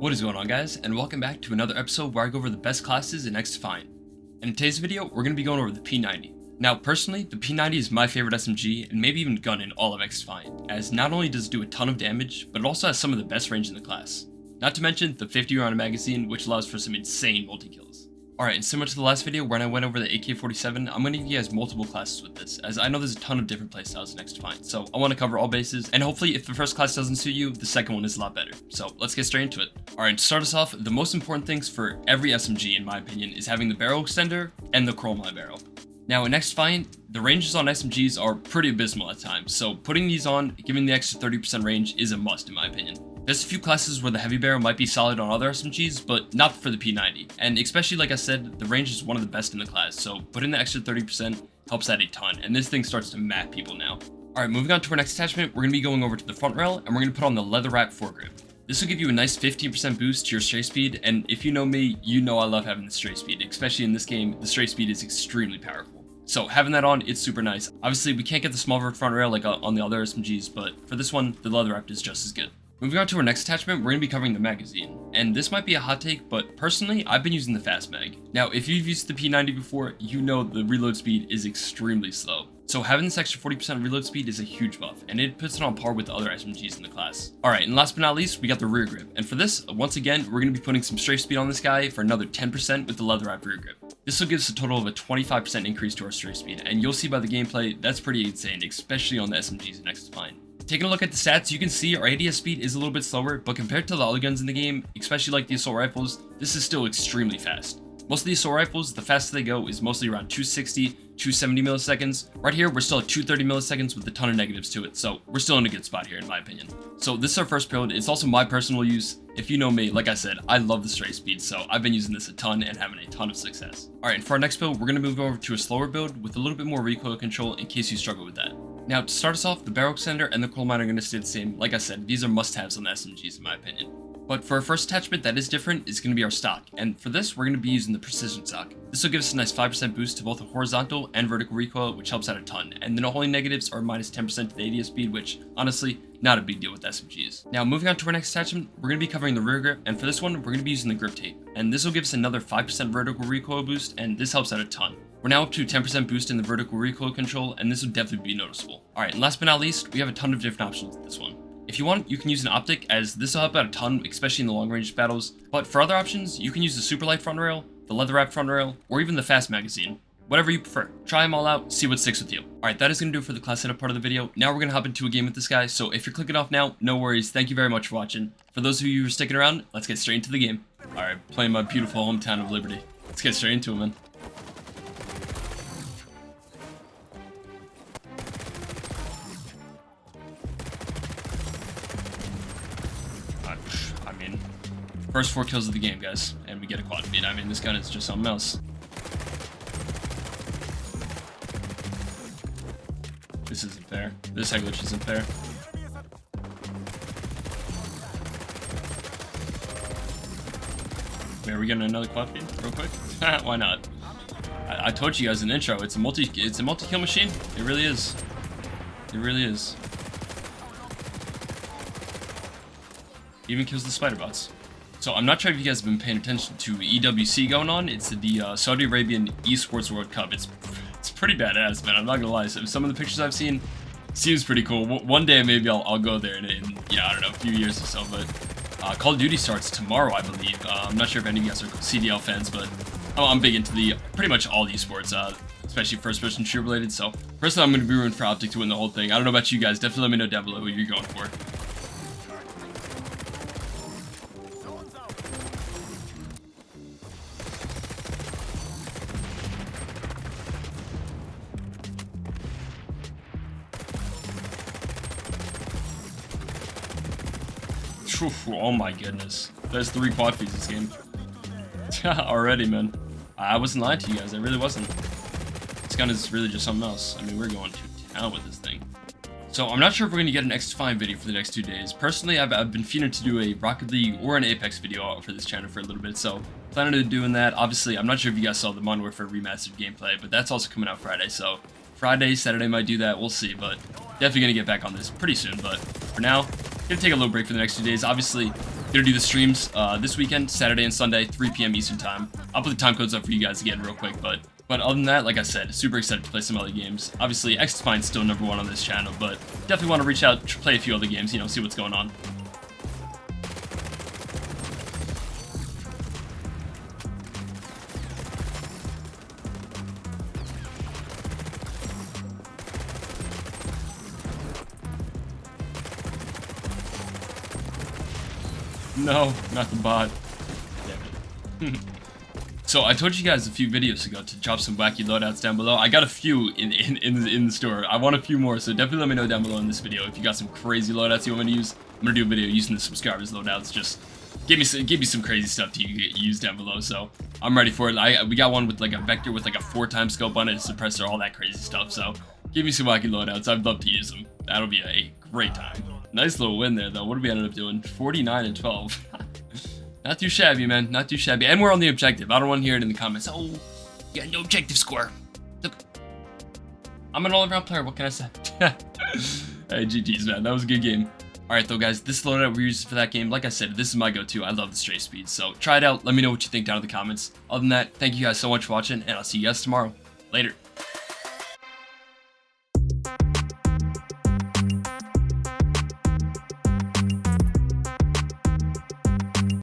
What is going on, guys, and welcome back to another episode where I go over the best classes in XDefiant. And in today's video, we're going to be going over the P90. Now, personally, the P90 is my favorite SMG, and maybe even gun in all of XDefiant, as not only does it do a ton of damage, but it also has some of the best range in the class. Not to mention the 50 round magazine, which allows for some insane multi-kills. Alright, and similar to the last video when I went over the AK-47, I'm going to give you guys multiple classes with this, as I know there's a ton of different playstyles in XDefiant, so I want to cover all bases, and hopefully if the first class doesn't suit you, the second one is a lot better. So let's get straight into it. Alright, to start us off, the most important things for every SMG, in my opinion, is having the barrel extender and the chroma barrel. Now in XDefiant, the ranges on SMGs are pretty abysmal at times, so putting these on, giving the extra 30% range is a must in my opinion. There's a few classes where the heavy barrel might be solid on other SMGs, but not for the P90. And especially, like I said, the range is one of the best in the class, so putting the extra 30% helps out a ton, and this thing starts to map people now. Alright, moving on to our next attachment, we're going to be going over to the front rail, and we're going to put on the leather wrap foregrip. This will give you a nice 15% boost to your stray speed, and if you know me, you know I love having the stray speed, especially in this game, the stray speed is extremely powerful. So having that on, it's super nice. Obviously, we can't get the small front rail like on the other SMGs, but for this one, the leather wrap is just as good. Moving on to our next attachment, we're going to be covering the magazine. And this might be a hot take, but personally, I've been using the fast mag. Now, if you've used the P90 before, you know the reload speed is extremely slow. So having this extra 40% reload speed is a huge buff, and it puts it on par with the other SMGs in the class. Alright, and last but not least, we got the rear grip. And for this, once again, we're going to be putting some strafe speed on this guy for another 10% with the leather wrap rear grip. This will give us a total of a 25% increase to our strafe speed, and you'll see by the gameplay, that's pretty insane, especially on the SMGs in XDefiant. Taking a look at the stats, you can see our ADS speed is a little bit slower, but compared to the other guns in the game, especially like the assault rifles, this is still extremely fast. Most of the assault rifles, the fastest they go is mostly around 260, 270 milliseconds. Right here, we're still at 230 milliseconds with a ton of negatives to it, so we're still in a good spot here in my opinion. So this is our first build. It's also my personal use. If you know me, like I said, I love the stray speed, so I've been using this a ton and having a ton of success. Alright, and for our next build, we're going to move over to a slower build with a little bit more recoil control in case you struggle with that. Now, to start us off, the barrel extender and the coal mine are going to stay the same. Like I said, these are must-haves on the SMGs in my opinion. But for our first attachment that is different is going to be our stock, and for this we're going to be using the precision stock. This will give us a nice 5% boost to both the horizontal and vertical recoil, which helps out a ton, and then the only negatives are minus 10% to the ADS speed, which honestly, not a big deal with SMGs. Now moving on to our next attachment, we're going to be covering the rear grip, and for this one we're going to be using the grip tape, and this will give us another 5% vertical recoil boost, and this helps out a ton. We're now up to 10% boost in the vertical recoil control, and this will definitely be noticeable. Alright, and last but not least, we have a ton of different options with this one. If you want, you can use an optic, as this will help out a ton, especially in the long range battles. But for other options, you can use the super light front rail, the leather wrap front rail, or even the fast magazine. Whatever you prefer. Try them all out, see what sticks with you. Alright, that is going to do it for the class setup part of the video. Now we're going to hop into a game with this guy, so if you're clicking off now, no worries. Thank you very much for watching. For those of you who are sticking around, let's get straight into the game. Alright, playing my beautiful hometown of Liberty. Let's get straight into it, man. First 4 kills of the game, guys, and we get a quad feed. I mean, this gun is just something else. This isn't fair. This head glitch isn't fair. Wait, are we getting another quad feed real quick? Why not? I told you guys in the intro, it's a multi-kill machine. It really is. It really is. Even kills the spider bots. So I'm not sure if you guys have been paying attention to EWC going on. It's the Saudi Arabian Esports World Cup. It's pretty badass, man. I'm not gonna lie. So some of the pictures I've seen seems pretty cool. One day maybe I'll go there in yeah, I don't know, a few years or so. But Call of Duty starts tomorrow, I believe. I'm not sure if any of you guys are CDL fans, but I'm big into pretty much all esports, especially first-person shooter related. So personally, I'm gonna be rooting for Optic to win the whole thing. I don't know about you guys. Definitely let me know down below who you're going for. Oh my goodness. There's 3 quad feeds this game. Already, man. I wasn't lying to you guys. I really wasn't. This gun is really just something else. I mean, we're going to town with this thing. So I'm not sure if we're going to get an XDefiant video for the next 2 days. Personally, I've been feeling to do a Rocket League or an Apex video for this channel for a little bit. So planning on doing that. Obviously, I'm not sure if you guys saw the Modern Warfare remastered gameplay, but that's also coming out Friday. So Friday, Saturday might do that. We'll see, but definitely going to get back on this pretty soon. But for now, gonna take a little break for the next 2 days. Obviously, Gonna do the streams this weekend, Saturday and Sunday, 3 p.m. Eastern time. I'll put the time codes up for you guys again real quick, but other than that, like I said, super excited to play some other games. Obviously, XDefiant's still #1 on this channel, but definitely want to reach out, play a few other games, you know, see what's going on. No, not the bot. Damn it. So I told you guys a few videos ago to drop some wacky loadouts down below. I got a few in the store. I want a few more, so definitely let me know down below in this video if you got some crazy loadouts you want me to use. I'm gonna do a video using the subscribers loadouts. Just give me some crazy stuff to use down below. So I'm ready for it. We got one with like a vector with like a 4x scope on it, a suppressor, all that crazy stuff. So give me some wacky loadouts. I'd love to use them. That'll be a great time. Nice little win there though. What did we end up doing? 49 and 12. Not too shabby, man. Not too shabby. And we're on the objective. I don't want to hear it in the comments. Oh, yeah, no objective score. Look, I'm an all-around player. What can I say? Hey, GG's, man. That was a good game. All right, though, guys. This loadout we're using for that game, like I said, this is my go-to. I love the straight speed. So try it out. Let me know what you think down in the comments. Other than that, thank you guys so much for watching, and I'll see you guys tomorrow. Later.